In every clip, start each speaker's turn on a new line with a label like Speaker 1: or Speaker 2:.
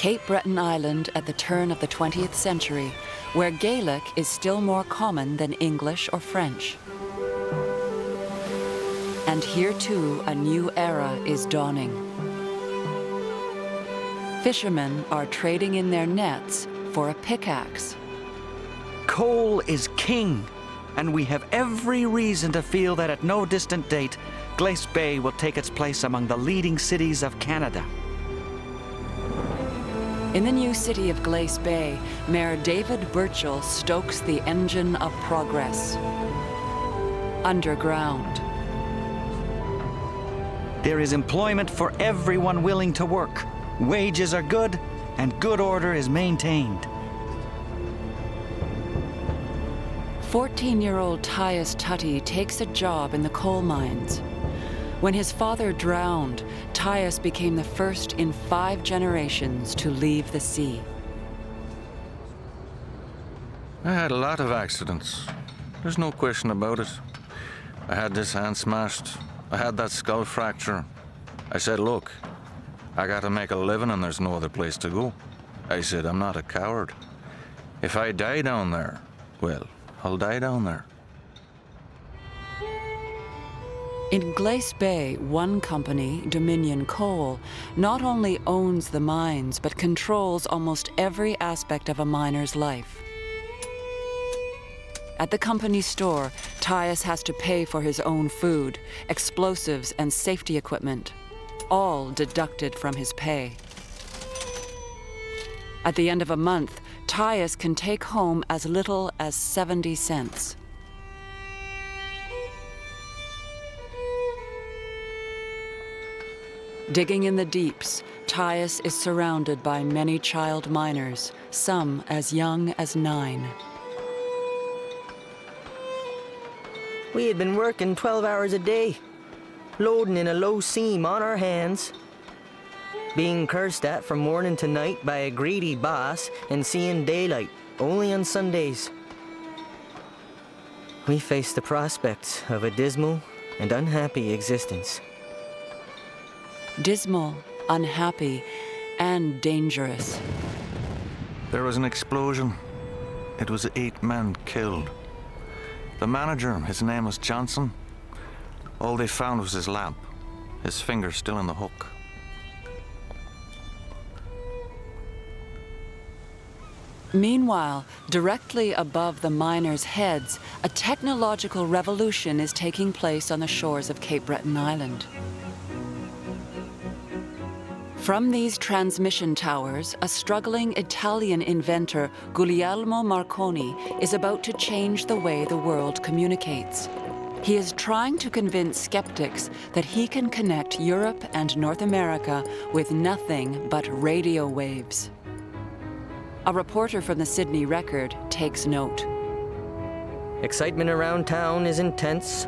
Speaker 1: Cape Breton Island at the turn of the 20th century, where Gaelic is still more common than English or French. And here too, a new era is dawning. Fishermen are trading in their nets for a pickaxe.
Speaker 2: Coal is king, and we have every reason to feel that at no distant date, Glace Bay will take its place among the leading cities of Canada.
Speaker 1: In the new city of Glace Bay, Mayor David Burchell stokes the engine of progress. Underground.
Speaker 2: There is employment for everyone willing to work. Wages are good, and good order is maintained.
Speaker 1: 14-year-old Tyus Tutty takes a job in the coal mines. When his father drowned, Tyus became the first in 5 generations to leave the sea.
Speaker 3: I had a lot of accidents. There's no question about it. I had this hand smashed. I had that skull fracture. I said, look, I gotta make a living and there's no other place to go. I said, I'm not a coward. If I die down there, well, I'll die down there.
Speaker 1: In Glace Bay, one company, Dominion Coal, not only owns the mines, but controls almost every aspect of a miner's life. At the company's store, Tyus has to pay for his own food, explosives, and safety equipment, all deducted from his pay. At the end of a month, Tyus can take home as little as 70 cents. Digging in the deeps, Tyus is surrounded by many child miners, some as young as 9.
Speaker 4: We had been working 12 hours a day, loading in a low seam on our hands, being cursed at from morning to night by a greedy boss and seeing daylight only on Sundays. We faced the prospect of a dismal and unhappy existence.
Speaker 1: Dismal, unhappy, and dangerous.
Speaker 3: There was an explosion. It was 8 men killed. The manager, his name was Johnson. All they found was his lamp, his finger still in the hook.
Speaker 1: Meanwhile, directly above the miners' heads, a technological revolution is taking place on the shores of Cape Breton Island. From these transmission towers, a struggling Italian inventor, Guglielmo Marconi, is about to change the way the world communicates. He is trying to convince skeptics that he can connect Europe and North America with nothing but radio waves. A reporter from the Sydney Record takes note.
Speaker 4: Excitement around town is intense,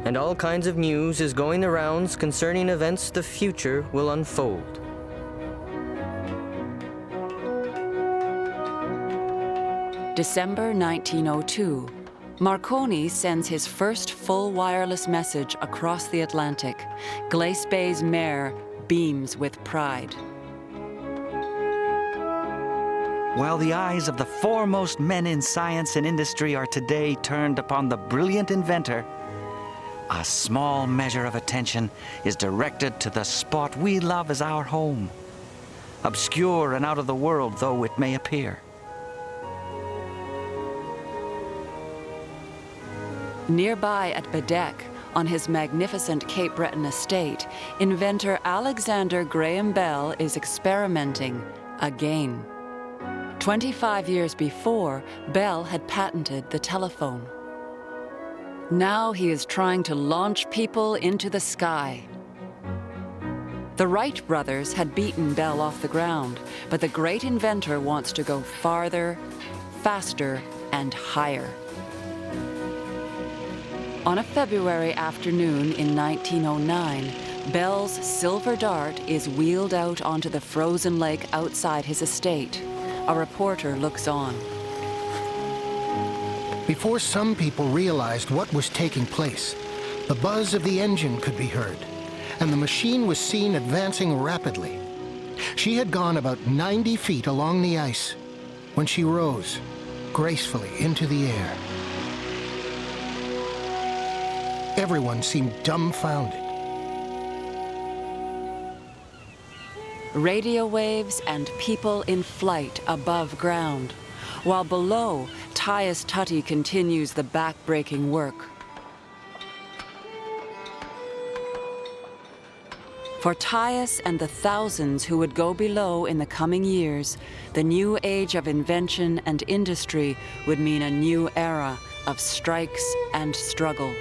Speaker 4: and all kinds of news is going the rounds concerning events the future will unfold.
Speaker 1: December 1902, Marconi sends his first full wireless message across the Atlantic. Glace Bay's mayor beams with pride.
Speaker 2: While the eyes of the foremost men in science and industry are today turned upon the brilliant inventor, a small measure of attention is directed to the spot we love as our home, obscure and out of the world though it may appear.
Speaker 1: Nearby at Bedeck, on his magnificent Cape Breton estate, inventor Alexander Graham Bell is experimenting again. 25 years before, Bell had patented the telephone. Now he is trying to launch people into the sky. The Wright brothers had beaten Bell off the ground, but the great inventor wants to go farther, faster, and higher. On a February afternoon in 1909, Bell's silver dart is wheeled out onto the frozen lake outside his estate. A reporter looks on.
Speaker 5: Before some people realized what was taking place, the buzz of the engine could be heard, and the machine was seen advancing rapidly. She had gone about 90 feet along the ice when she rose gracefully into the air. Everyone seemed dumbfounded.
Speaker 1: Radio waves and people in flight above ground, while below, Tyus Tutty continues the back-breaking work. For Tyus and the thousands who would go below in the coming years, the new age of invention and industry would mean a new era of strikes and struggle.